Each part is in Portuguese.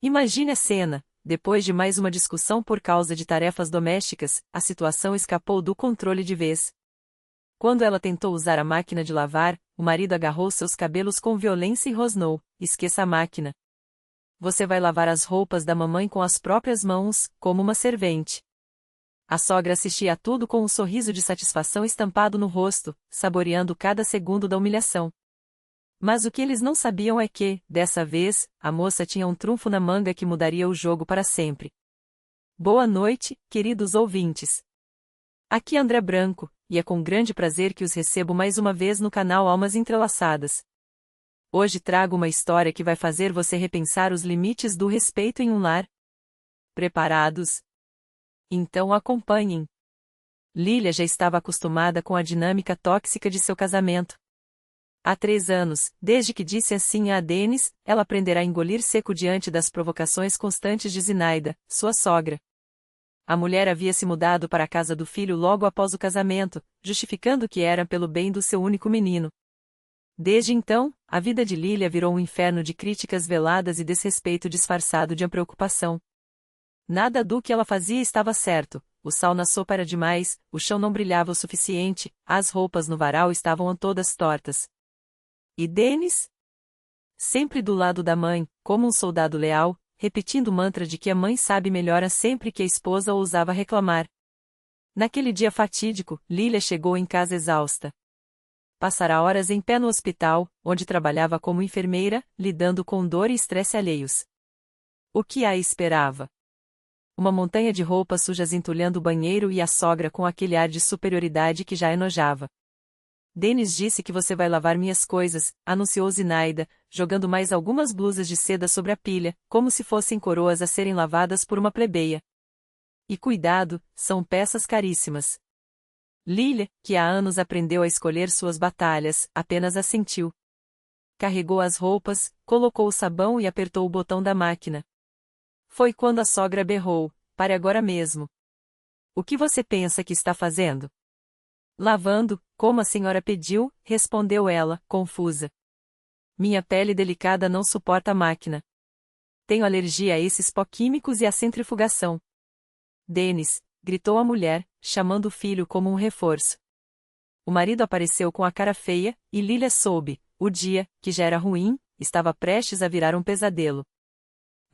Imagine a cena. Depois de mais uma discussão por causa de tarefas domésticas, a situação escapou do controle de vez. Quando ela tentou usar a máquina de lavar, o marido agarrou seus cabelos com violência e rosnou: "Esqueça a máquina. Você vai lavar as roupas da mamãe com as próprias mãos, como uma servente." A sogra assistia a tudo com um sorriso de satisfação estampado no rosto, saboreando cada segundo da humilhação. Mas o que eles não sabiam é que, dessa vez, a moça tinha um trunfo na manga que mudaria o jogo para sempre. Boa noite, queridos ouvintes. Aqui André Branco, e é com grande prazer que os recebo mais uma vez no canal Almas Entrelaçadas. Hoje trago uma história que vai fazer você repensar os limites do respeito em um lar. Preparados? Então acompanhem. Lilia já estava acostumada com a dinâmica tóxica de seu casamento. Há 3 anos, desde que disse assim a Denis, ela aprenderá a engolir seco diante das provocações constantes de Zinaida, sua sogra. A mulher havia se mudado para a casa do filho logo após o casamento, justificando que era pelo bem do seu único menino. Desde então, a vida de Lilia virou um inferno de críticas veladas e desrespeito disfarçado de preocupação. Nada do que ela fazia estava certo, o sal na sopa era demais, o chão não brilhava o suficiente, as roupas no varal estavam todas tortas. E Denis? Sempre do lado da mãe, como um soldado leal, repetindo o mantra de que a mãe sabe melhor sempre que a esposa ousava reclamar. Naquele dia fatídico, Lilia chegou em casa exausta. Passara horas em pé no hospital, onde trabalhava como enfermeira, lidando com dor e estresse alheios. O que a esperava? Uma montanha de roupas sujas entulhando o banheiro e a sogra com aquele ar de superioridade que já enojava. Denis disse que você vai lavar minhas coisas, anunciou Zinaida, jogando mais algumas blusas de seda sobre a pilha, como se fossem coroas a serem lavadas por uma plebeia. E cuidado, são peças caríssimas. Lilia, que há anos aprendeu a escolher suas batalhas, apenas assentiu. Carregou as roupas, colocou o sabão e apertou o botão da máquina. Foi quando a sogra berrou: "Pare agora mesmo. O que você pensa que está fazendo?" "Lavando, como a senhora pediu", respondeu ela, confusa. "Minha pele delicada não suporta a máquina. Tenho alergia a esses pó químicos e à centrifugação." "Denis", gritou a mulher, chamando o filho como um reforço. O marido apareceu com a cara feia, e Lilia soube: o dia, que já era ruim, estava prestes a virar um pesadelo.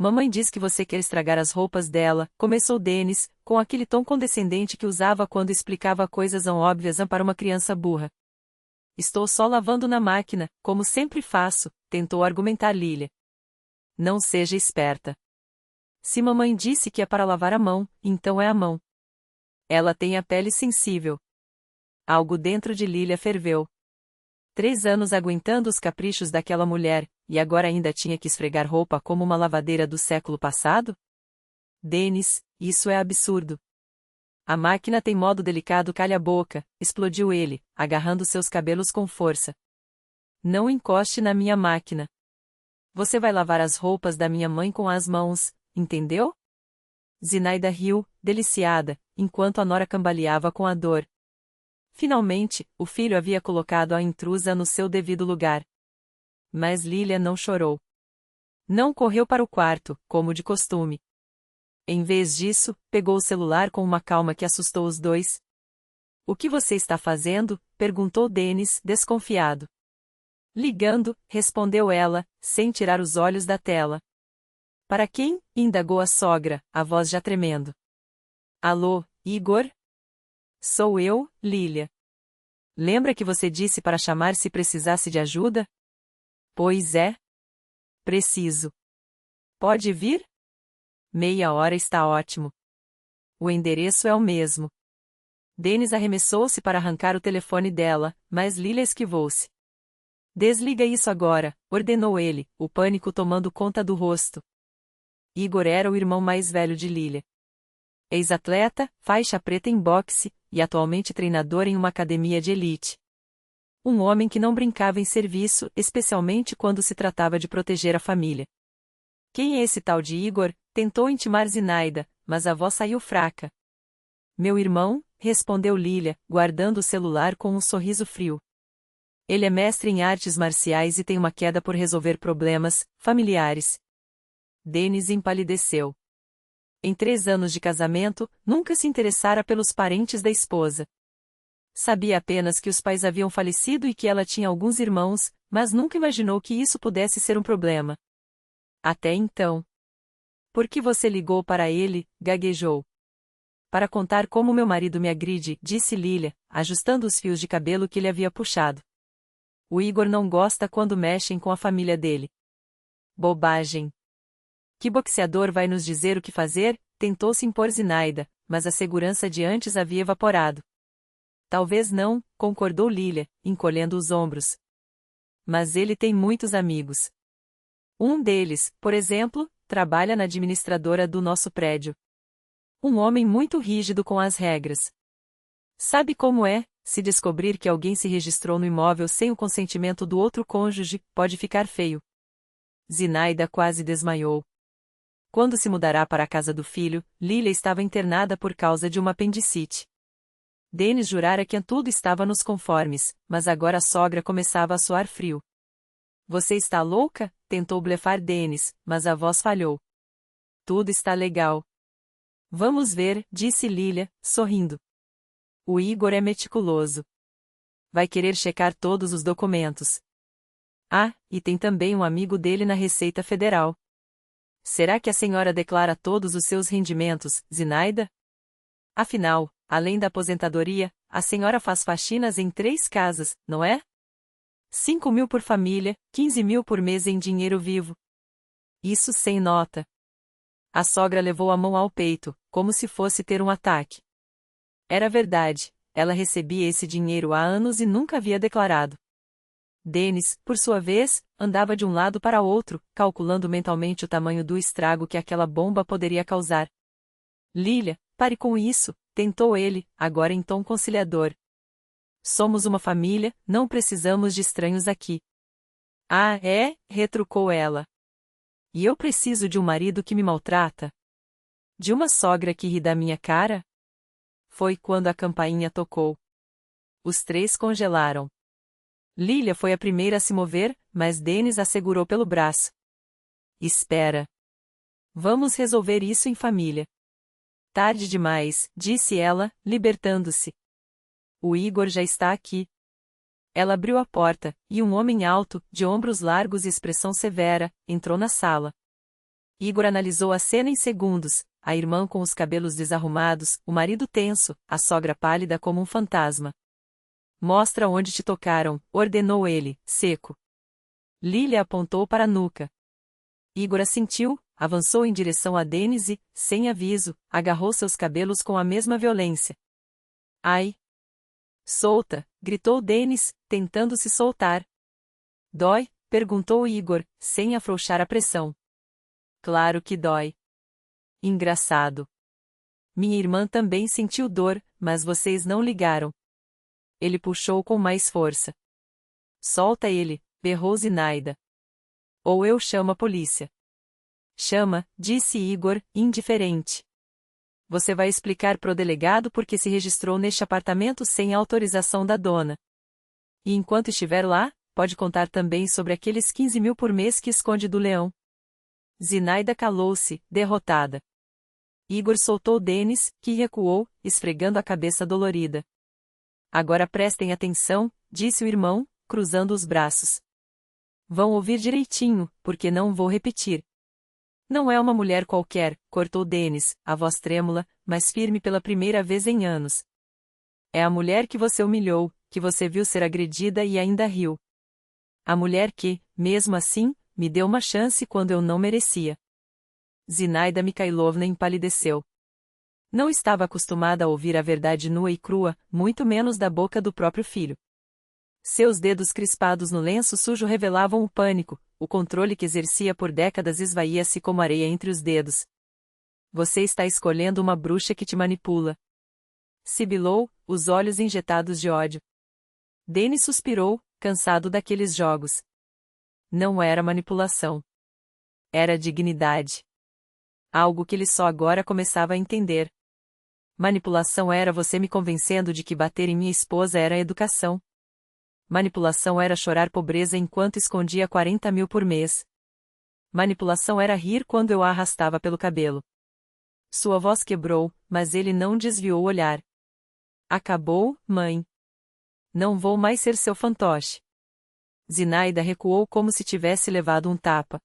"Mamãe diz que você quer estragar as roupas dela", começou Denis, com aquele tom condescendente que usava quando explicava coisas óbvias para uma criança burra. "Estou só lavando na máquina, como sempre faço", tentou argumentar Lilia. "Não seja esperta. Se mamãe disse que é para lavar a mão, então é a mão. Ela tem a pele sensível." Algo dentro de Lilia ferveu. 3 anos aguentando os caprichos daquela mulher, e agora ainda tinha que esfregar roupa como uma lavadeira do século passado? "Denis, isso é absurdo." "A máquina tem modo delicado, calha a boca", explodiu ele, agarrando seus cabelos com força. "Não encoste na minha máquina. Você vai lavar as roupas da minha mãe com as mãos, entendeu?" Zinaida riu, deliciada, enquanto a nora cambaleava com a dor. Finalmente, o filho havia colocado a intrusa no seu devido lugar. Mas Lilia não chorou. Não correu para o quarto, como de costume. Em vez disso, pegou o celular com uma calma que assustou os dois. "O que você está fazendo?", perguntou Denis, desconfiado. "Ligando", respondeu ela, sem tirar os olhos da tela. "Para quem?", indagou a sogra, a voz já tremendo. "Alô, Igor? Sou eu, Lilia. Lembra que você disse para chamar se precisasse de ajuda?" "Pois é. Preciso. Pode vir?" "Meia hora está ótimo. O endereço é o mesmo." Denis arremessou-se para arrancar o telefone dela, mas Lilia esquivou-se. "Desliga isso agora", ordenou ele, o pânico tomando conta do rosto. Igor era o irmão mais velho de Lilia. Ex-atleta, faixa preta em boxe, e atualmente treinador em uma academia de elite. Um homem que não brincava em serviço, especialmente quando se tratava de proteger a família. "Quem é esse tal de Igor?", tentou intimar Zinaida, mas a voz saiu fraca. "Meu irmão", respondeu Lilia, guardando o celular com um sorriso frio. "Ele é mestre em artes marciais e tem uma queda por resolver problemas familiares." Denis empalideceu. Em 3 anos de casamento, nunca se interessara pelos parentes da esposa. Sabia apenas que os pais haviam falecido e que ela tinha alguns irmãos, mas nunca imaginou que isso pudesse ser um problema. Até então. Por que você ligou para ele? Gaguejou. Para contar como meu marido me agride, disse Lilia, ajustando os fios de cabelo que ele havia puxado. O Igor não gosta quando mexem com a família dele. Bobagem. Que boxeador vai nos dizer o que fazer? Tentou se impor Zinaida, mas a segurança de antes havia evaporado. Talvez não, concordou Lilia, encolhendo os ombros. Mas ele tem muitos amigos. Um deles, por exemplo, trabalha na administradora do nosso prédio. Um homem muito rígido com as regras. Sabe como é, se descobrir que alguém se registrou no imóvel sem o consentimento do outro cônjuge, pode ficar feio. Zinaida quase desmaiou. Quando se mudará para a casa do filho, Lilia estava internada por causa de uma apendicite. Denis jurara que tudo estava nos conformes, mas agora a sogra começava a suar frio. Você está louca? Tentou blefar Denis, mas a voz falhou. Tudo está legal. Vamos ver, disse Lilia, sorrindo. O Igor é meticuloso. Vai querer checar todos os documentos. Ah, e tem também um amigo dele na Receita Federal. Será que a senhora declara todos os seus rendimentos, Zinaida? Afinal, além da aposentadoria, a senhora faz faxinas em 3 casas, não é? 5.000 por família, 15.000 por mês em dinheiro vivo. Isso sem nota. A sogra levou a mão ao peito, como se fosse ter um ataque. Era verdade, ela recebia esse dinheiro há anos e nunca havia declarado. Denis, por sua vez, andava de um lado para outro, calculando mentalmente o tamanho do estrago que aquela bomba poderia causar. Lilia, pare com isso, tentou ele, agora em tom conciliador. Somos uma família, não precisamos de estranhos aqui. Ah, é? Retrucou ela. E eu preciso de um marido que me maltrata? De uma sogra que ri da minha cara? Foi quando a campainha tocou. Os 3 congelaram. Lilia foi a primeira a se mover, mas Denis a segurou pelo braço. Espera. Vamos resolver isso em família. Tarde demais, disse ela, libertando-se. O Igor já está aqui. Ela abriu a porta, e um homem alto, de ombros largos e expressão severa, entrou na sala. Igor analisou a cena em segundos, a irmã com os cabelos desarrumados, o marido tenso, a sogra pálida como um fantasma. Mostra onde te tocaram, ordenou ele, seco. Lilia apontou para a nuca. Igor assentiu, avançou em direção a Denis e, sem aviso, agarrou seus cabelos com a mesma violência. Ai! Solta! Gritou Denis, tentando se soltar. Dói? Perguntou Igor, sem afrouxar a pressão. Claro que dói. Engraçado. Minha irmã também sentiu dor, mas vocês não ligaram. Ele puxou com mais força. Solta ele, berrou Zinaida. Ou eu chamo a polícia. Chama, disse Igor, indiferente. Você vai explicar pro delegado por que se registrou neste apartamento sem a autorização da dona. E enquanto estiver lá, pode contar também sobre aqueles 15.000 por mês que esconde do leão. Zinaida calou-se, derrotada. Igor soltou Denis, que recuou, esfregando a cabeça dolorida. Agora prestem atenção, disse o irmão, cruzando os braços. Vão ouvir direitinho, porque não vou repetir. Não é uma mulher qualquer, cortou Denis, a voz trêmula, mas firme pela primeira vez em anos. É a mulher que você humilhou, que você viu ser agredida e ainda riu. A mulher que, mesmo assim, me deu uma chance quando eu não merecia. Zinaida Mikhailovna empalideceu. Não estava acostumada a ouvir a verdade nua e crua, muito menos da boca do próprio filho. Seus dedos crispados no lenço sujo revelavam o pânico, o controle que exercia por décadas esvaía-se como areia entre os dedos. Você está escolhendo uma bruxa que te manipula. Sibilou, os olhos injetados de ódio. Denis suspirou, cansado daqueles jogos. Não era manipulação. Era dignidade. Algo que ele só agora começava a entender. Manipulação era você me convencendo de que bater em minha esposa era educação. Manipulação era chorar pobreza enquanto escondia 40.000 por mês. Manipulação era rir quando eu a arrastava pelo cabelo. Sua voz quebrou, mas ele não desviou o olhar. Acabou, mãe. Não vou mais ser seu fantoche. Zinaida recuou como se tivesse levado um tapa.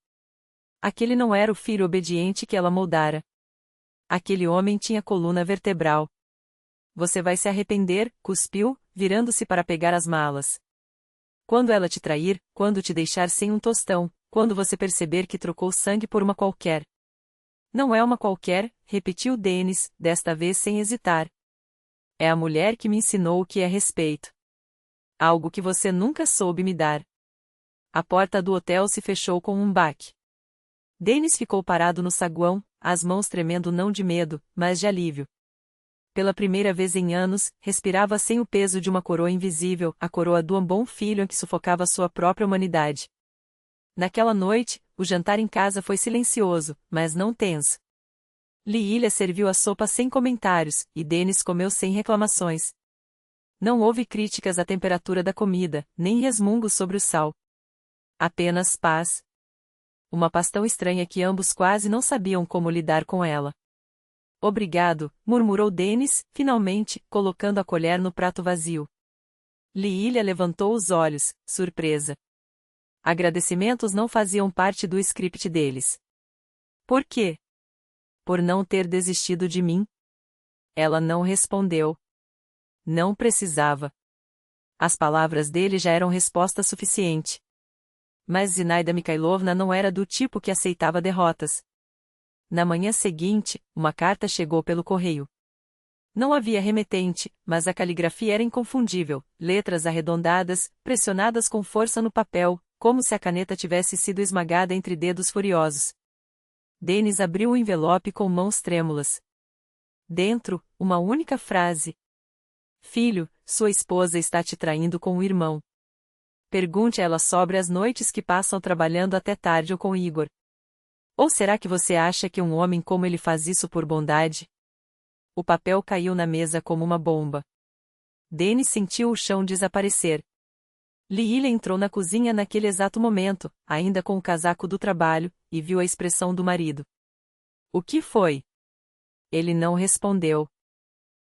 Aquele não era o filho obediente que ela moldara. Aquele homem tinha coluna vertebral. Você vai se arrepender, cuspiu, virando-se para pegar as malas. Quando ela te trair, quando te deixar sem um tostão, quando você perceber que trocou sangue por uma qualquer. Não é uma qualquer, repetiu Dennis, desta vez sem hesitar. É a mulher que me ensinou o que é respeito. Algo que você nunca soube me dar. A porta do hotel se fechou com um baque. Dennis ficou parado no saguão, as mãos tremendo não de medo, mas de alívio. Pela primeira vez em anos, respirava sem o peso de uma coroa invisível, a coroa do bom filho que sufocava sua própria humanidade. Naquela noite, o jantar em casa foi silencioso, mas não tenso. Liília serviu a sopa sem comentários, e Dennis comeu sem reclamações. Não houve críticas à temperatura da comida, nem resmungos sobre o sal. Apenas paz. Uma paz tão estranha que ambos quase não sabiam como lidar com ela. Obrigado, murmurou Dennis, finalmente, colocando a colher no prato vazio. Liília levantou os olhos, surpresa. Agradecimentos não faziam parte do script deles. Por quê? Por não ter desistido de mim? Ela não respondeu. Não precisava. As palavras dele já eram resposta suficiente. Mas Zinaida Mikhailovna não era do tipo que aceitava derrotas. Na manhã seguinte, uma carta chegou pelo correio. Não havia remetente, mas a caligrafia era inconfundível, letras arredondadas, pressionadas com força no papel, como se a caneta tivesse sido esmagada entre dedos furiosos. Dennis abriu o envelope com mãos trêmulas. Dentro, uma única frase. Filho, sua esposa está te traindo com o irmão. Pergunte a ela sobre as noites que passam trabalhando até tarde ou com Igor. Ou será que você acha que um homem como ele faz isso por bondade? O papel caiu na mesa como uma bomba. Dennis sentiu o chão desaparecer. Liília entrou na cozinha naquele exato momento, ainda com o casaco do trabalho, e viu a expressão do marido. O que foi? Ele não respondeu.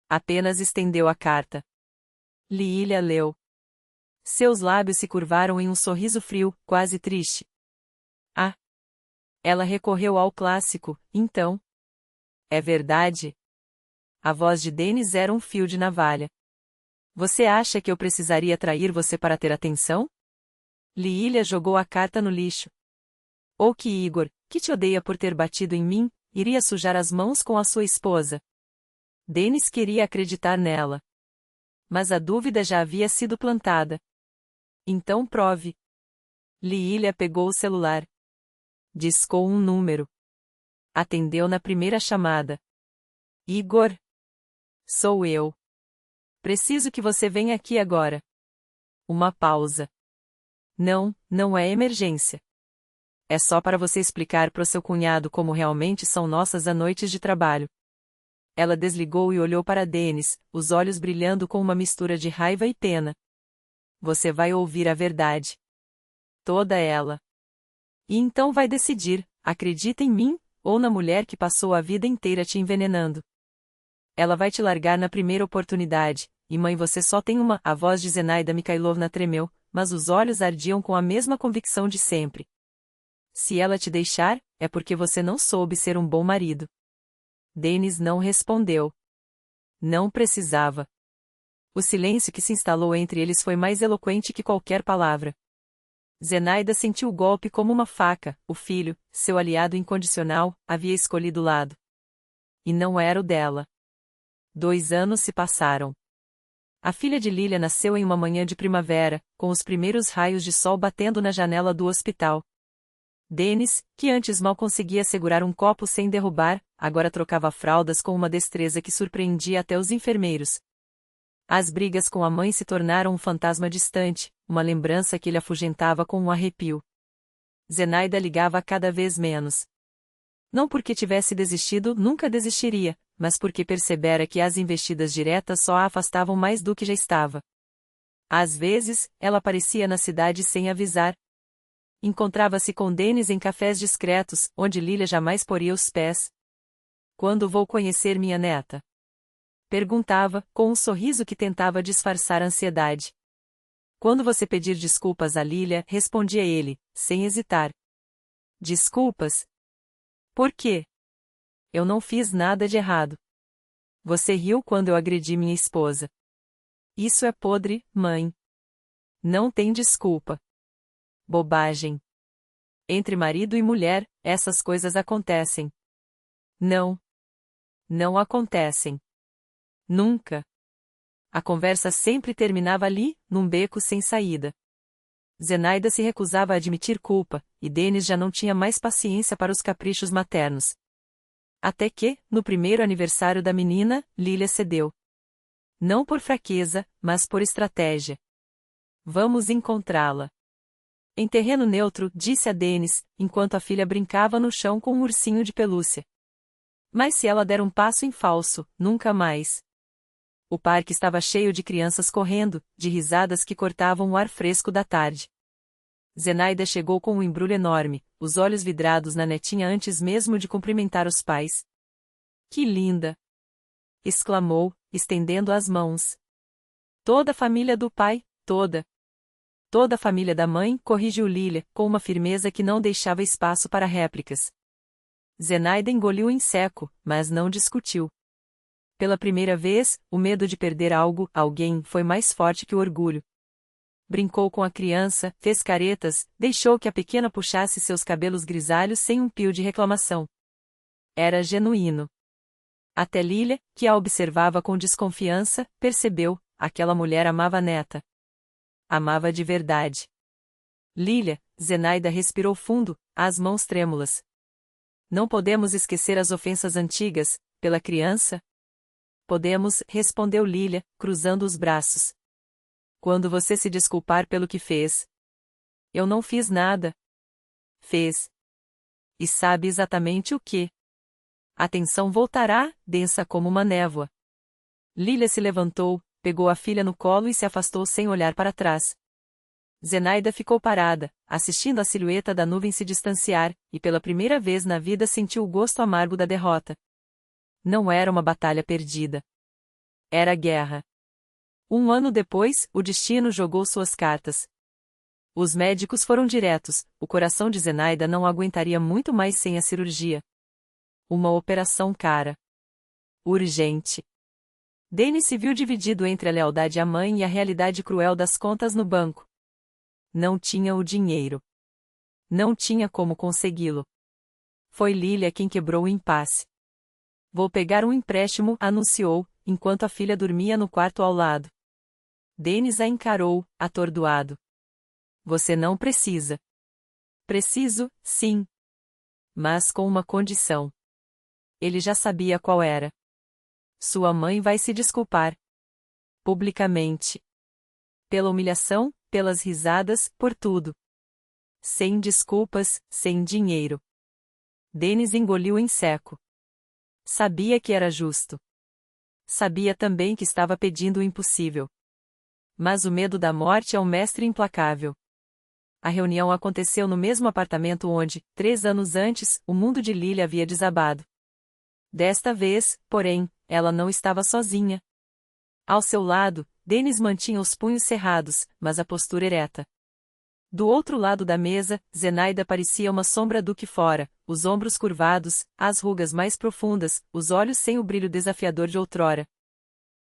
Apenas estendeu a carta. Liília leu. Seus lábios se curvaram em um sorriso frio, quase triste. Ah! Ela recorreu ao clássico, então. É verdade? A voz de Dennis era um fio de navalha. Você acha que eu precisaria trair você para ter atenção? Liília jogou a carta no lixo. Ou que Igor, que te odeia por ter batido em mim, iria sujar as mãos com a sua esposa. Dennis queria acreditar nela. Mas a dúvida já havia sido plantada. Então prove. Liília pegou o celular. Discou um número. Atendeu na primeira chamada. Igor. Sou eu. Preciso que você venha aqui agora. Uma pausa. Não, não é emergência. É só para você explicar pro seu cunhado como realmente são nossas noites de trabalho. Ela desligou e olhou para Dennis, os olhos brilhando com uma mistura de raiva e pena. Você vai ouvir a verdade. Toda ela. E então vai decidir, acredita em mim, ou na mulher que passou a vida inteira te envenenando. Ela vai te largar na primeira oportunidade, e mãe você só tem uma. A voz de Zenaida Mikhailovna tremeu, mas os olhos ardiam com a mesma convicção de sempre. Se ela te deixar, é porque você não soube ser um bom marido. Dennis não respondeu. Não precisava. O silêncio que se instalou entre eles foi mais eloquente que qualquer palavra. Zenaida sentiu o golpe como uma faca, o filho, seu aliado incondicional, havia escolhido o lado. E não era o dela. 2 anos se passaram. A filha de Lilia nasceu em uma manhã de primavera, com os primeiros raios de sol batendo na janela do hospital. Dennis, que antes mal conseguia segurar um copo sem derrubar, agora trocava fraldas com uma destreza que surpreendia até os enfermeiros. As brigas com a mãe se tornaram um fantasma distante, uma lembrança que lhe afugentava com um arrepio. Zenaida ligava cada vez menos. Não porque tivesse desistido, nunca desistiria, mas porque percebera que as investidas diretas só a afastavam mais do que já estava. Às vezes, ela aparecia na cidade sem avisar. Encontrava-se com Dennis em cafés discretos, onde Lilia jamais poria os pés. Quando vou conhecer minha neta? Perguntava, com um sorriso que tentava disfarçar a ansiedade. Quando você pedir desculpas a Lilia, respondia ele, sem hesitar. Desculpas? Por quê? Eu não fiz nada de errado. Você riu quando eu agredi minha esposa. Isso é podre, mãe. Não tem desculpa. Bobagem. Entre marido e mulher, essas coisas acontecem. Não. Não acontecem. Nunca. A conversa sempre terminava ali, num beco sem saída. Zenaida se recusava a admitir culpa, e Dennis já não tinha mais paciência para os caprichos maternos. Até que, no primeiro aniversário da menina, Lilia cedeu. Não por fraqueza, mas por estratégia. Vamos encontrá-la. Em terreno neutro, disse a Dennis, enquanto a filha brincava no chão com um ursinho de pelúcia. Mas se ela der um passo em falso, nunca mais. O parque estava cheio de crianças correndo, de risadas que cortavam o ar fresco da tarde. Zenaida chegou com um embrulho enorme, os olhos vidrados na netinha antes mesmo de cumprimentar os pais. Que linda! Exclamou, estendendo as mãos. Toda a família do pai, toda. Toda a família da mãe, corrigiu Lilia, com uma firmeza que não deixava espaço para réplicas. Zenaida engoliu em seco, mas não discutiu. Pela primeira vez, o medo de perder algo, alguém, foi mais forte que o orgulho. Brincou com a criança, fez caretas, deixou que a pequena puxasse seus cabelos grisalhos sem um pio de reclamação. Era genuíno. Até Lilia, que a observava com desconfiança, percebeu, aquela mulher amava a neta. Amava de verdade. Lilia, Zenaida respirou fundo, as mãos trêmulas. Não podemos esquecer as ofensas antigas, pela criança? Podemos, respondeu Lilia, cruzando os braços. Quando você se desculpar pelo que fez. Eu não fiz nada. Fez. E sabe exatamente o que. A tensão voltará, densa como uma névoa. Lilia se levantou, pegou a filha no colo e se afastou sem olhar para trás. Zenaida ficou parada, assistindo a silhueta da nuvem se distanciar, e pela primeira vez na vida sentiu o gosto amargo da derrota. Não era uma batalha perdida. Era guerra. Um ano depois, o destino jogou suas cartas. Os médicos foram diretos, o coração de Zenaida não aguentaria muito mais sem a cirurgia. Uma operação cara. Urgente. Dennis se viu dividido entre a lealdade à mãe e a realidade cruel das contas no banco. Não tinha o dinheiro. Não tinha como consegui-lo. Foi Lilia quem quebrou o impasse. Vou pegar um empréstimo, anunciou, enquanto a filha dormia no quarto ao lado. Dennis a encarou, atordoado. Você não precisa. Preciso, sim. Mas com uma condição. Ele já sabia qual era. Sua mãe vai se desculpar. Publicamente. Pela humilhação, pelas risadas, por tudo. Sem desculpas, sem dinheiro. Dennis engoliu em seco. Sabia que era justo. Sabia também que estava pedindo o impossível. Mas o medo da morte é um mestre implacável. A reunião aconteceu no mesmo apartamento onde, 3 anos antes, o mundo de Lilia havia desabado. Desta vez, porém, ela não estava sozinha. Ao seu lado, Dennis mantinha os punhos cerrados, mas a postura ereta. Do outro lado da mesa, Zenaida parecia uma sombra do que fora, os ombros curvados, as rugas mais profundas, os olhos sem o brilho desafiador de outrora.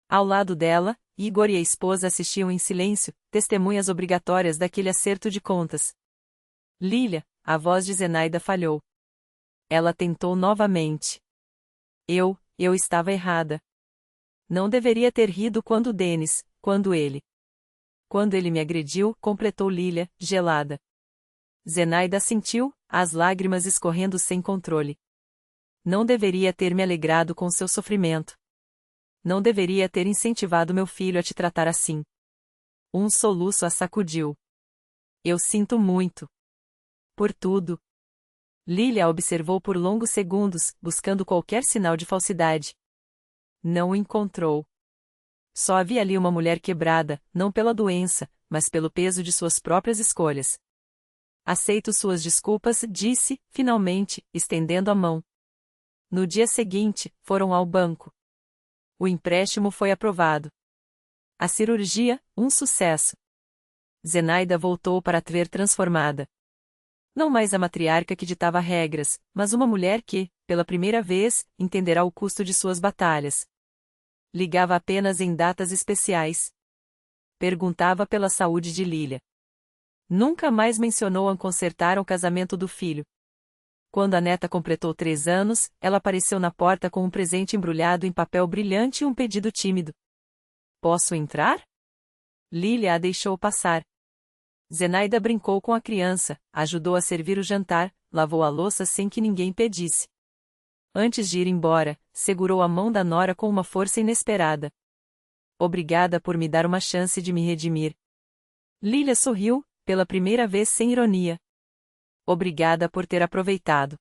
Ao lado dela, Igor e a esposa assistiam em silêncio, testemunhas obrigatórias daquele acerto de contas. Lilia, a voz de Zenaida falhou. Ela tentou novamente. Eu estava errada. Não deveria ter rido quando Dennis, quando ele me agrediu, completou Lilia, gelada. Zenaida sentiu, as lágrimas escorrendo sem controle. Não deveria ter me alegrado com seu sofrimento. Não deveria ter incentivado meu filho a te tratar assim. Um soluço a sacudiu. Eu sinto muito. Por tudo. Lilia observou por longos segundos, buscando qualquer sinal de falsidade. Não encontrou. Só havia ali uma mulher quebrada, não pela doença, mas pelo peso de suas próprias escolhas. Aceito suas desculpas, disse, finalmente, estendendo a mão. No dia seguinte, foram ao banco. O empréstimo foi aprovado. A cirurgia, um sucesso. Zenaida voltou para Tver transformada. Não mais a matriarca que ditava regras, mas uma mulher que, pela primeira vez, entenderá o custo de suas batalhas. Ligava apenas em datas especiais. Perguntava pela saúde de Lilia. Nunca mais mencionou consertar o casamento do filho. Quando a neta completou 3 anos, ela apareceu na porta com um presente embrulhado em papel brilhante e um pedido tímido. Posso entrar? Lilia a deixou passar. Zenaida brincou com a criança, ajudou a servir o jantar, lavou a louça sem que ninguém pedisse. Antes de ir embora, segurou a mão da nora com uma força inesperada. Obrigada por me dar uma chance de me redimir. Lilia sorriu, pela primeira vez sem ironia. Obrigada por ter aproveitado.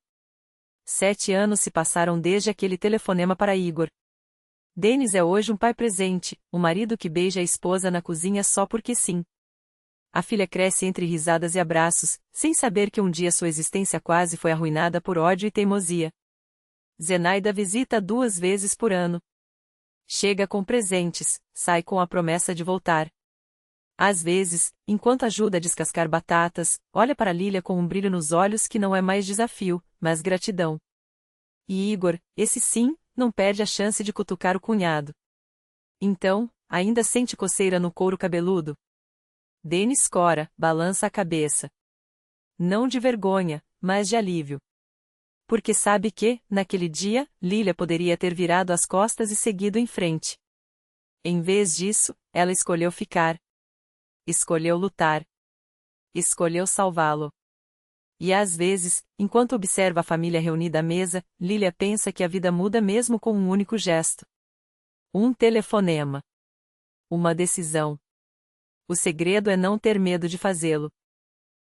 7 anos se passaram desde aquele telefonema para Igor. Denis é hoje um pai presente, um marido que beija a esposa na cozinha só porque sim. A filha cresce entre risadas e abraços, sem saber que um dia sua existência quase foi arruinada por ódio e teimosia. Zenaida visita 2 vezes por ano. Chega com presentes, sai com a promessa de voltar. Às vezes, enquanto ajuda a descascar batatas, olha para Lilia com um brilho nos olhos que não é mais desafio, mas gratidão. E Igor, esse sim, não perde a chance de cutucar o cunhado. Então, ainda sente coceira no couro cabeludo? Denis cora, balança a cabeça. Não de vergonha, mas de alívio. Porque sabe que, naquele dia, Lilia poderia ter virado as costas e seguido em frente. Em vez disso, ela escolheu ficar. Escolheu lutar. Escolheu salvá-lo. E às vezes, enquanto observa a família reunida à mesa, Lilia pensa que a vida muda mesmo com um único gesto. Um telefonema. Uma decisão. O segredo é não ter medo de fazê-lo.